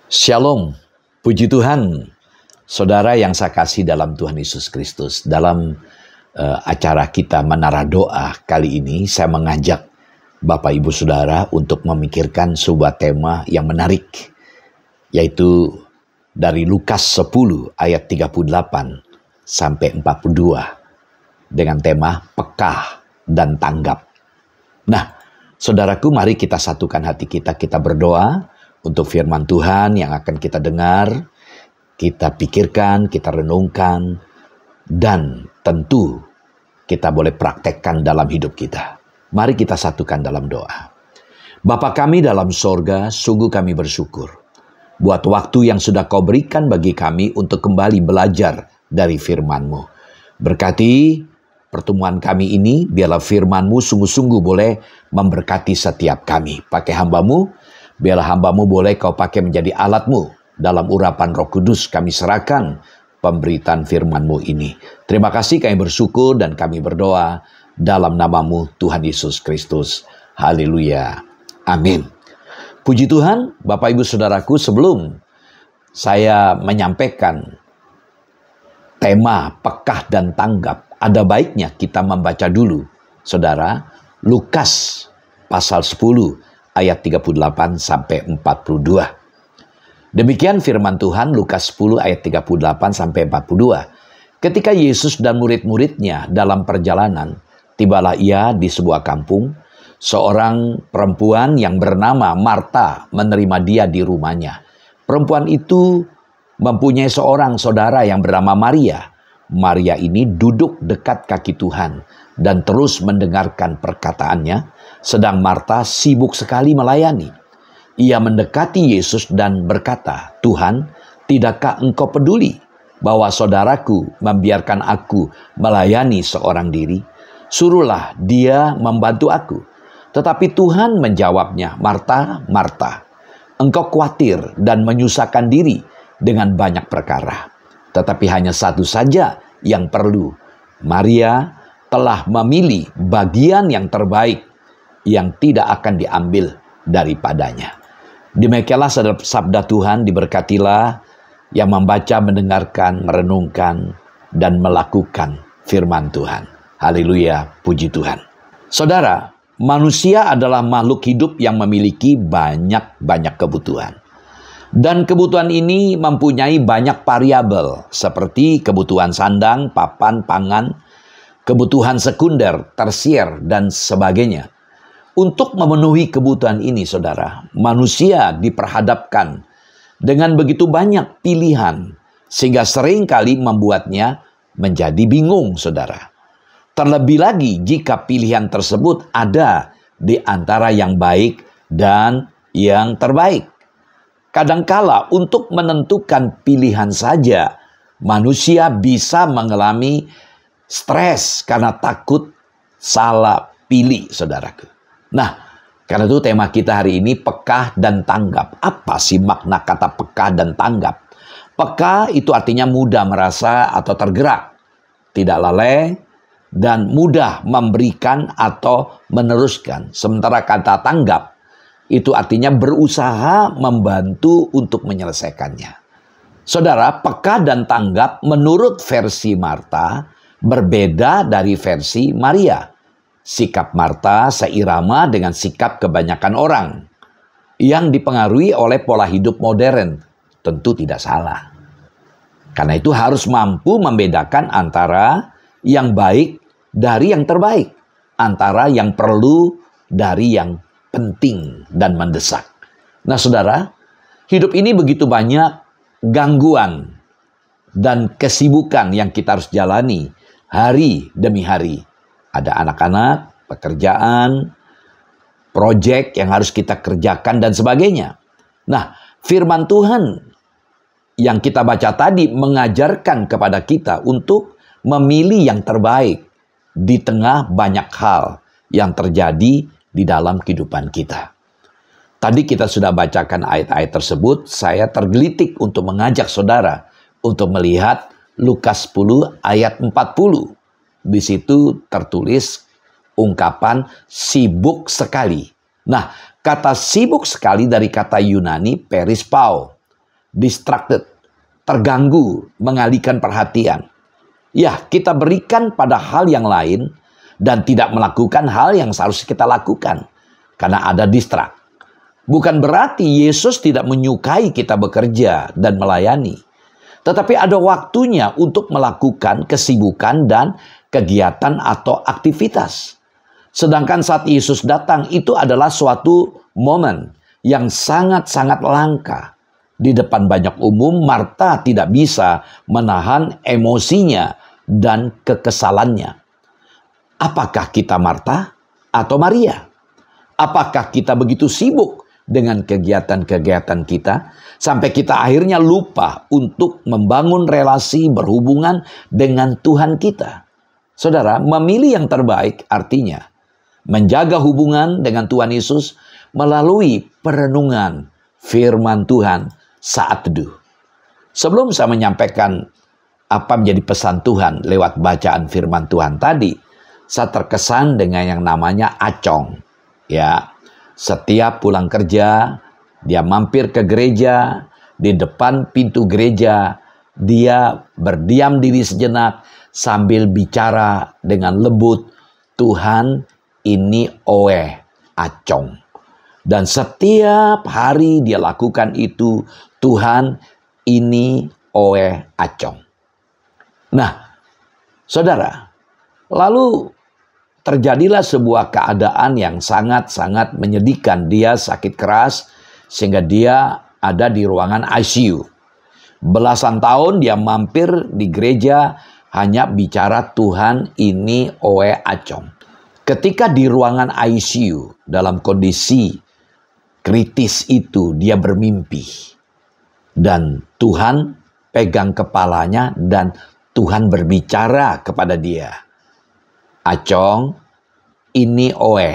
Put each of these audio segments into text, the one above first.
Shalom, puji Tuhan, saudara yang saya kasih dalam Tuhan Yesus Kristus. Dalam acara kita Menara Doa kali ini, saya mengajak Bapak Ibu Saudara untuk memikirkan sebuah tema yang menarik, yaitu dari Lukas 10 ayat 38 sampai 42 dengan tema peka dan tanggap. Nah, saudaraku, mari kita satukan hati kita berdoa untuk firman Tuhan yang akan kita dengar, kita pikirkan, kita renungkan, dan tentu kita boleh praktekkan dalam hidup kita. Mari kita satukan dalam doa. Bapa kami dalam sorga, sungguh kami bersyukur buat waktu yang sudah Kau berikan bagi kami untuk kembali belajar dari firman-Mu. Berkati pertemuan kami ini, biarlah firman-Mu sungguh-sungguh boleh memberkati setiap kami. Pakai hamba-Mu, biarlah hamba-Mu boleh Kau pakai menjadi alat-Mu. Dalam urapan Roh Kudus kami serahkan pemberitaan firman-Mu ini. Terima kasih, kami bersyukur dan kami berdoa dalam nama-Mu Tuhan Yesus Kristus. Haleluya. Amin. Puji Tuhan, Bapak Ibu Saudaraku, sebelum saya menyampaikan tema pekah dan tanggap, ada baiknya kita membaca dulu, saudara, Lukas pasal 10 ayat 38 sampai 42. Demikian firman Tuhan, Lukas 10 ayat 38 sampai 42. Ketika Yesus dan murid-muridnya dalam perjalanan, tibalah ia di sebuah kampung. Seorang perempuan yang bernama Marta menerima dia di rumahnya. Perempuan itu mempunyai seorang saudara yang bernama Maria. Maria ini duduk dekat kaki Tuhan dan terus mendengarkan perkataannya, sedang Marta sibuk sekali melayani. Ia mendekati Yesus dan berkata, "Tuhan, tidakkah Engkau peduli bahwa saudaraku membiarkan aku melayani seorang diri? Suruhlah dia membantu aku." Tetapi Tuhan menjawabnya, "Marta, Marta, engkau khawatir dan menyusahkan diri dengan banyak perkara. Tetapi hanya satu saja yang perlu. Maria telah memilih bagian yang terbaik yang tidak akan diambil daripadanya." Demikianlah sabda Tuhan. Diberkatilah yang membaca, mendengarkan, merenungkan, dan melakukan firman Tuhan. Haleluya, puji Tuhan. Saudara, manusia adalah makhluk hidup yang memiliki banyak kebutuhan. Dan kebutuhan ini mempunyai banyak variabel, seperti kebutuhan sandang, papan, pangan, kebutuhan sekunder, tersier, dan sebagainya. Untuk memenuhi kebutuhan ini, saudara, manusia diperhadapkan dengan begitu banyak pilihan, sehingga seringkali membuatnya menjadi bingung, saudara. Terlebih lagi jika pilihan tersebut ada di antara yang baik dan yang terbaik. Kadangkala untuk menentukan pilihan saja, manusia bisa mengalami stres karena takut salah pilih, saudaraku. Nah, karena itu tema kita hari ini peka dan tanggap. Apa sih makna kata peka dan tanggap? Peka itu artinya mudah merasa atau tergerak, tidak lalai, dan mudah memberikan atau meneruskan. Sementara kata tanggap itu artinya berusaha membantu untuk menyelesaikannya. Saudara, peka dan tanggap menurut versi Marta berbeda dari versi Maria. Sikap Marta seirama dengan sikap kebanyakan orang yang dipengaruhi oleh pola hidup modern. Tentu tidak salah. Karena itu harus mampu membedakan antara yang baik dari yang terbaik, antara yang perlu dari yang penting dan mendesak. Nah, saudara, hidup ini begitu banyak gangguan dan kesibukan yang kita harus jalani hari demi hari. Ada anak-anak, pekerjaan, proyek yang harus kita kerjakan, dan sebagainya. Nah, firman Tuhan yang kita baca tadi mengajarkan kepada kita untuk memilih yang terbaik di tengah banyak hal yang terjadi di dalam kehidupan kita. Tadi kita sudah bacakan ayat-ayat tersebut. Saya tergelitik untuk mengajak saudara untuk melihat Lukas 10 ayat 40. Di situ tertulis ungkapan sibuk sekali. Nah, kata sibuk sekali dari kata Yunani perispao. distracted, terganggu, mengalihkan perhatian. Ya, kita berikan pada hal yang lain dan tidak melakukan hal yang seharusnya kita lakukan karena ada distrak. Bukan berarti Yesus tidak menyukai kita bekerja dan melayani. Tetapi ada waktunya untuk melakukan kesibukan dan kegiatan atau aktivitas. Sedangkan saat Yesus datang itu adalah suatu momen yang sangat-sangat langka. Di depan banyak umum, Marta tidak bisa menahan emosinya dan kekesalannya. Apakah kita Marta atau Maria? Apakah kita begitu sibuk dengan kegiatan-kegiatan kita sampai kita akhirnya lupa untuk membangun relasi berhubungan dengan Tuhan kita? Saudara, memilih yang terbaik artinya menjaga hubungan dengan Tuhan Yesus melalui perenungan firman Tuhan saat teduh. Sebelum saya menyampaikan apa menjadi pesan Tuhan lewat bacaan firman Tuhan tadi, saya terkesan dengan yang namanya acong. Ya, setiap pulang kerja, dia mampir ke gereja, di depan pintu gereja, dia berdiam diri sejenak sambil bicara dengan lembut, Tuhan ini oe acong. Dan setiap hari dia lakukan itu, Tuhan ini oe acong. Nah, saudara, lalu terjadilah sebuah keadaan yang sangat-sangat menyedihkan. Dia sakit keras sehingga dia ada di ruangan ICU. Belasan tahun dia mampir di gereja hanya bicara Tuhan ini oe acong. Ketika di ruangan ICU dalam kondisi kritis itu dia bermimpi. Dan Tuhan pegang kepalanya dan Tuhan berbicara kepada dia. Acong, ini oe.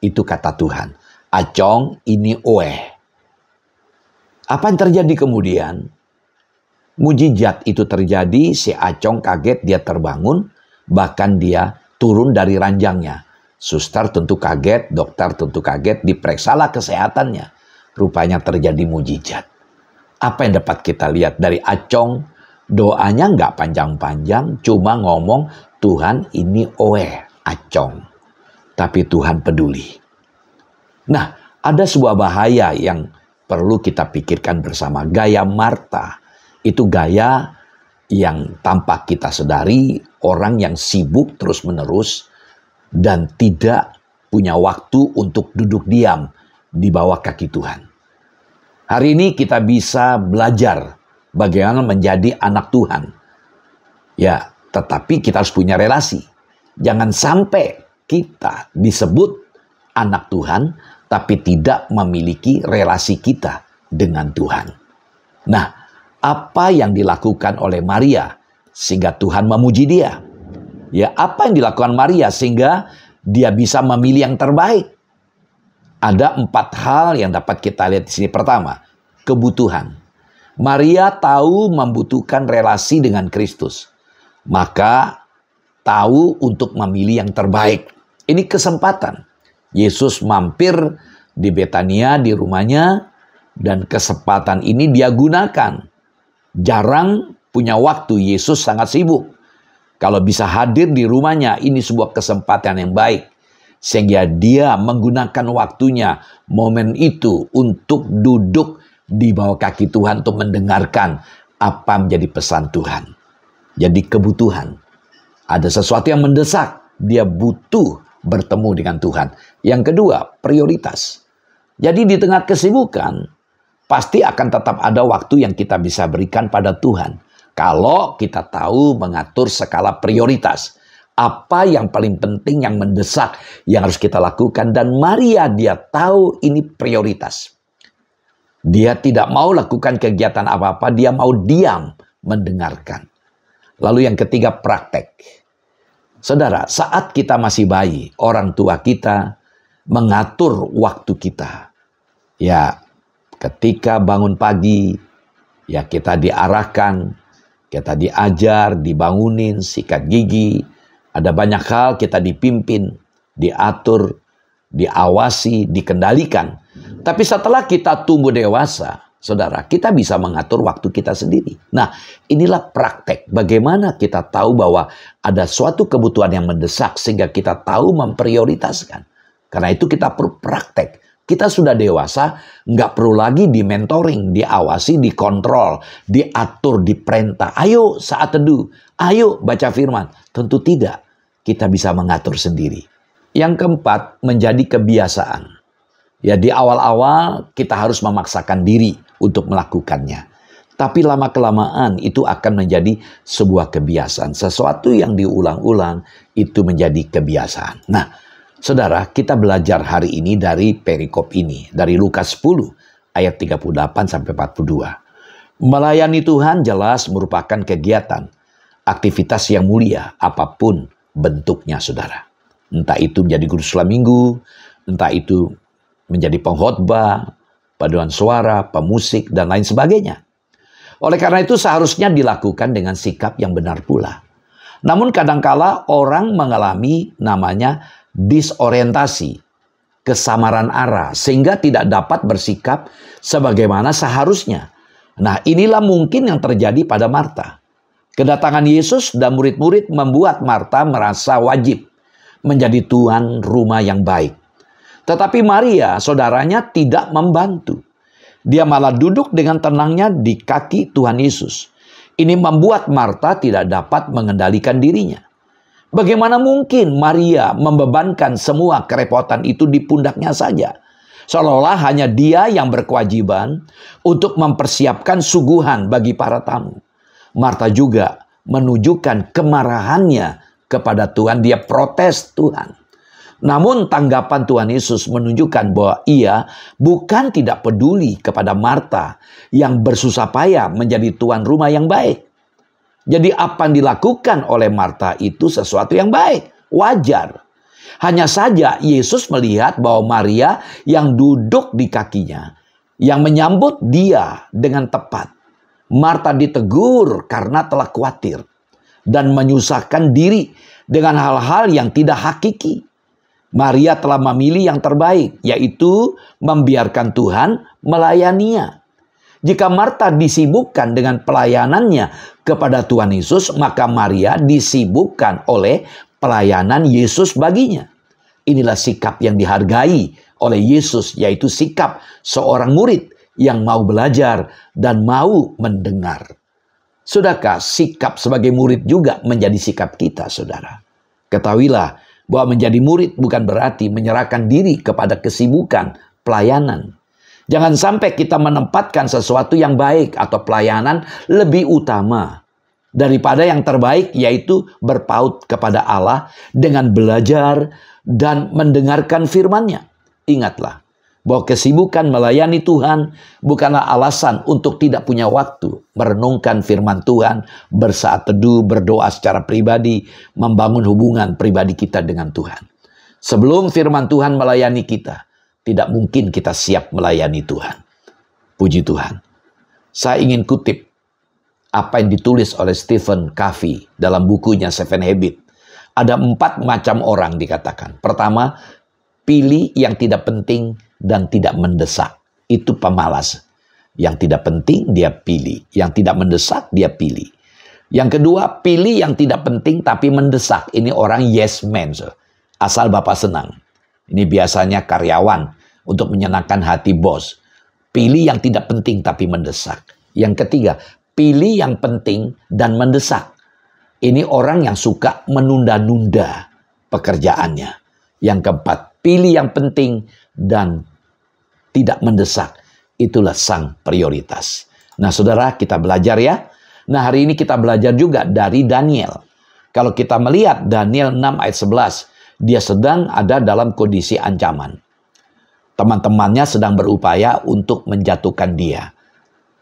Itu kata Tuhan. Acong, ini oe. Apa yang terjadi kemudian? Mujizat itu terjadi, si Acong kaget, dia terbangun, bahkan dia turun dari ranjangnya. Suster tentu kaget, dokter tentu kaget, diperiksalah kesehatannya. Rupanya terjadi mujizat. Apa yang dapat kita lihat dari Acong? Doanya nggak panjang-panjang, cuma ngomong, Tuhan ini oe, acong. Tapi Tuhan peduli. Nah, ada sebuah bahaya yang perlu kita pikirkan bersama. Gaya Marta, itu gaya yang tanpa kita sadari, orang yang sibuk terus-menerus, dan tidak punya waktu untuk duduk diam di bawah kaki Tuhan. Hari ini kita bisa belajar bagaimana menjadi anak Tuhan. Ya, tetapi kita harus punya relasi. Jangan sampai kita disebut anak Tuhan, tapi tidak memiliki relasi kita dengan Tuhan. Nah, apa yang dilakukan oleh Maria sehingga Tuhan memuji dia? Ya, apa yang dilakukan Maria sehingga dia bisa memilih yang terbaik? Ada 4 hal yang dapat kita lihat di sini. Pertama, kebutuhan. Maria tahu membutuhkan relasi dengan Kristus. Maka tahu untuk memilih yang terbaik. Ini kesempatan. Yesus mampir di Betania, di rumahnya. Dan kesempatan ini dia gunakan. Jarang punya waktu, Yesus sangat sibuk. Kalau bisa hadir di rumahnya, ini sebuah kesempatan yang baik. Sehingga dia menggunakan waktunya, momen itu untuk duduk di bawah kaki Tuhan untuk mendengarkan apa menjadi pesan Tuhan. Jadi kebutuhan. Ada sesuatu yang mendesak. Dia butuh bertemu dengan Tuhan. Yang kedua, prioritas. Jadi di tengah kesibukan, pasti akan tetap ada waktu yang kita bisa berikan pada Tuhan. Kalau kita tahu mengatur skala prioritas. Apa yang paling penting, yang mendesak, yang harus kita lakukan. Dan Maria dia tahu ini prioritas. Dia tidak mau lakukan kegiatan apa-apa. Dia mau diam mendengarkan. Lalu yang ketiga, praktek. Saudara, saat kita masih bayi, orang tua kita mengatur waktu kita. Ya, ketika bangun pagi, ya kita diarahkan, kita diajar, dibangunin, sikat gigi. Ada banyak hal kita dipimpin, diatur, diawasi, dikendalikan. Tapi setelah kita tumbuh dewasa, saudara, kita bisa mengatur waktu kita sendiri. Nah, inilah praktek bagaimana kita tahu bahwa ada suatu kebutuhan yang mendesak sehingga kita tahu memprioritaskan. Karena itu kita perlu praktek. Kita sudah dewasa, nggak perlu lagi di mentoring, diawasi, dikontrol, diatur, diperintah. Ayo saat teduh, ayo baca firman. Tentu tidak, kita bisa mengatur sendiri. Yang keempat, menjadi kebiasaan. Ya, di awal-awal kita harus memaksakan diri untuk melakukannya. Tapi lama-kelamaan itu akan menjadi sebuah kebiasaan. Sesuatu yang diulang-ulang itu menjadi kebiasaan. Nah, saudara, kita belajar hari ini dari perikop ini. Dari Lukas 10 ayat 38-42. Melayani Tuhan jelas merupakan kegiatan, aktivitas yang mulia apapun bentuknya, saudara. Entah itu menjadi guru sekolah minggu, entah itu menjadi pengkhotbah, paduan suara, pemusik, dan lain sebagainya. Oleh karena itu seharusnya dilakukan dengan sikap yang benar pula. Namun kadangkala orang mengalami namanya disorientasi, kesamaran arah, sehingga tidak dapat bersikap sebagaimana seharusnya. Nah, inilah mungkin yang terjadi pada Marta. Kedatangan Yesus dan murid-murid membuat Marta merasa wajib menjadi tuan rumah yang baik. Tetapi Maria, saudaranya, tidak membantu. Dia malah duduk dengan tenangnya di kaki Tuhan Yesus. Ini membuat Marta tidak dapat mengendalikan dirinya. Bagaimana mungkin Maria membebankan semua kerepotan itu di pundaknya saja? Seolah-olah hanya dia yang berkewajiban untuk mempersiapkan suguhan bagi para tamu. Marta juga menunjukkan kemarahannya kepada Tuhan. Dia protes Tuhan. Namun tanggapan Tuhan Yesus menunjukkan bahwa ia bukan tidak peduli kepada Marta yang bersusah payah menjadi tuan rumah yang baik. Jadi apa yang dilakukan oleh Marta itu sesuatu yang baik, wajar. Hanya saja Yesus melihat bahwa Maria yang duduk di kakinya, yang menyambut dia dengan tepat. Marta ditegur karena telah khawatir dan menyusahkan diri dengan hal-hal yang tidak hakiki. Maria telah memilih yang terbaik, yaitu membiarkan Tuhan melayaninya. Jika Marta disibukkan dengan pelayanannya kepada Tuhan Yesus, maka Maria disibukkan oleh pelayanan Yesus baginya. Inilah sikap yang dihargai oleh Yesus, yaitu sikap seorang murid yang mau belajar dan mau mendengar. Sudahkah sikap sebagai murid juga menjadi sikap kita, saudara? Ketahuilah bahwa menjadi murid bukan berarti menyerahkan diri kepada kesibukan pelayanan. Jangan sampai kita menempatkan sesuatu yang baik atau pelayanan lebih utama daripada yang terbaik, yaitu berpaut kepada Allah dengan belajar dan mendengarkan firman-Nya. Ingatlah bahwa kesibukan melayani Tuhan bukanlah alasan untuk tidak punya waktu merenungkan firman Tuhan, bersaat teduh, berdoa secara pribadi, membangun hubungan pribadi kita dengan Tuhan. Sebelum firman Tuhan melayani kita, tidak mungkin kita siap melayani Tuhan. Puji Tuhan. Saya ingin kutip apa yang ditulis oleh Stephen Covey dalam bukunya Seven Habits. Ada 4 macam orang dikatakan. Pertama, pilih yang tidak penting dan tidak mendesak. Itu pemalas. Yang tidak penting dia pilih. Yang tidak mendesak dia pilih. Yang kedua, pilih yang tidak penting tapi mendesak. Ini orang yes man. Asal Bapak senang. Ini biasanya karyawan untuk menyenangkan hati bos. Pilih yang tidak penting tapi mendesak. Yang ketiga, pilih yang penting dan mendesak. Ini orang yang suka menunda-nunda pekerjaannya. Yang keempat, pilih yang penting dan tidak mendesak. Itulah sang prioritas. Nah, saudara, kita belajar ya. Nah, hari ini kita belajar juga dari Daniel. Kalau kita melihat Daniel 6 ayat 11, dia sedang ada dalam kondisi ancaman. Teman-temannya sedang berupaya untuk menjatuhkan dia.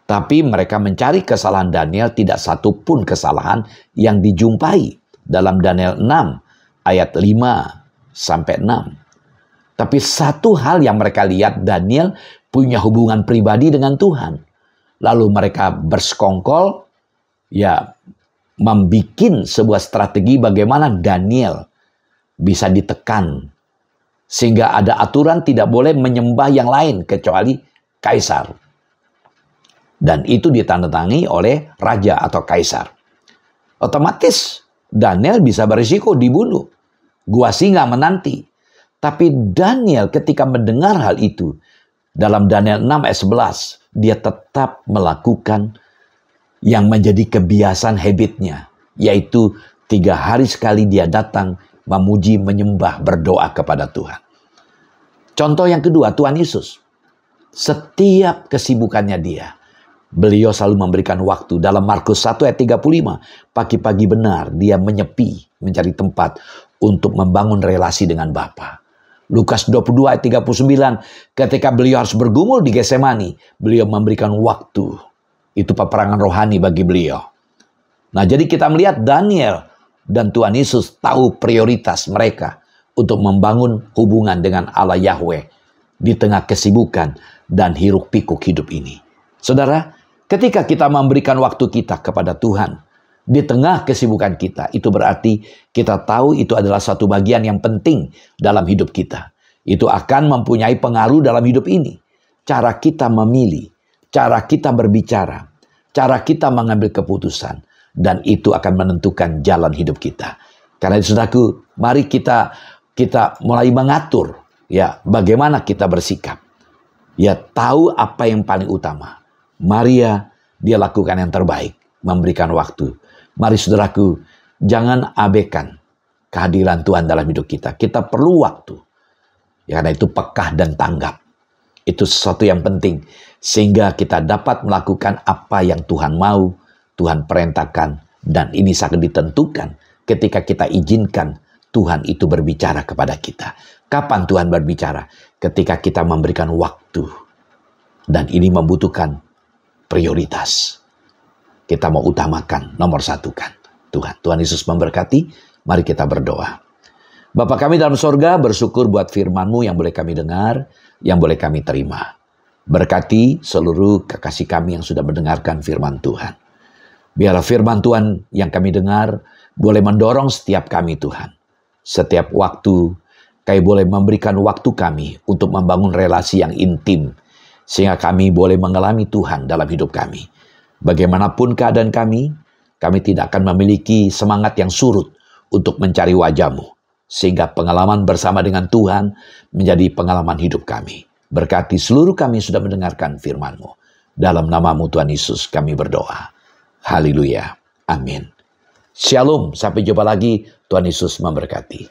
Tapi mereka mencari kesalahan Daniel, tidak satu pun kesalahan yang dijumpai dalam Daniel 6 ayat 5-6. Tapi satu hal yang mereka lihat, Daniel punya hubungan pribadi dengan Tuhan. Lalu mereka bersekongkol, ya, membuat sebuah strategi bagaimana Daniel bisa ditekan. Sehingga ada aturan tidak boleh menyembah yang lain kecuali kaisar. Dan itu ditandatangani oleh raja atau kaisar. Otomatis Daniel bisa berisiko dibunuh. Gua singa menanti. Tapi Daniel ketika mendengar hal itu, dalam Daniel 6 ayat 11, dia tetap melakukan yang menjadi kebiasaan habitnya. Yaitu 3 hari sekali dia datang memuji, menyembah, berdoa kepada Tuhan. Contoh yang kedua, Tuhan Yesus. Setiap kesibukannya dia, beliau selalu memberikan waktu. Dalam Markus 1 ayat 35, pagi-pagi benar dia menyepi, mencari tempat untuk membangun relasi dengan Bapa. Lukas 22 ayat 39, ketika beliau harus bergumul di Getsemani, beliau memberikan waktu. Itu peperangan rohani bagi beliau. Nah, jadi kita melihat Daniel dan Tuhan Yesus tahu prioritas mereka untuk membangun hubungan dengan Allah Yahweh di tengah kesibukan dan hiruk-pikuk hidup ini. Saudara, ketika kita memberikan waktu kita kepada Tuhan di tengah kesibukan kita, itu berarti kita tahu itu adalah satu bagian yang penting dalam hidup kita. Itu akan mempunyai pengaruh dalam hidup ini. Cara kita memilih, cara kita berbicara, cara kita mengambil keputusan, dan itu akan menentukan jalan hidup kita. Karena itu, saudaraku, mari kita mulai mengatur ya bagaimana kita bersikap. Ya, tahu apa yang paling utama. Maria, dia lakukan yang terbaik, memberikan waktu. Mari saudaraku, jangan abaikan kehadiran Tuhan dalam hidup kita. Kita perlu waktu. Ya, karena itu pekah dan tanggap. Itu sesuatu yang penting. Sehingga kita dapat melakukan apa yang Tuhan mau, Tuhan perintahkan. Dan ini sangat ditentukan ketika kita izinkan Tuhan itu berbicara kepada kita. Kapan Tuhan berbicara? Ketika kita memberikan waktu. Dan ini membutuhkan prioritas. Kita mau utamakan, nomor satukan Tuhan. Tuhan Yesus memberkati. Mari kita berdoa. Bapa kami dalam sorga, bersyukur buat firman-Mu yang boleh kami dengar, yang boleh kami terima. Berkati seluruh kekasih kami yang sudah mendengarkan firman Tuhan. Biarlah firman Tuhan yang kami dengar boleh mendorong setiap kami Tuhan. Setiap waktu, kami boleh memberikan waktu kami untuk membangun relasi yang intim. Sehingga kami boleh mengalami Tuhan dalam hidup kami. Bagaimanapun keadaan kami tidak akan memiliki semangat yang surut untuk mencari wajah-Mu. Sehingga pengalaman bersama dengan Tuhan menjadi pengalaman hidup kami. Berkati seluruh kami sudah mendengarkan firman-Mu. Dalam nama-Mu Tuhan Yesus kami berdoa. Haleluya. Amin. Shalom. Sampai jumpa lagi. Tuhan Yesus memberkati.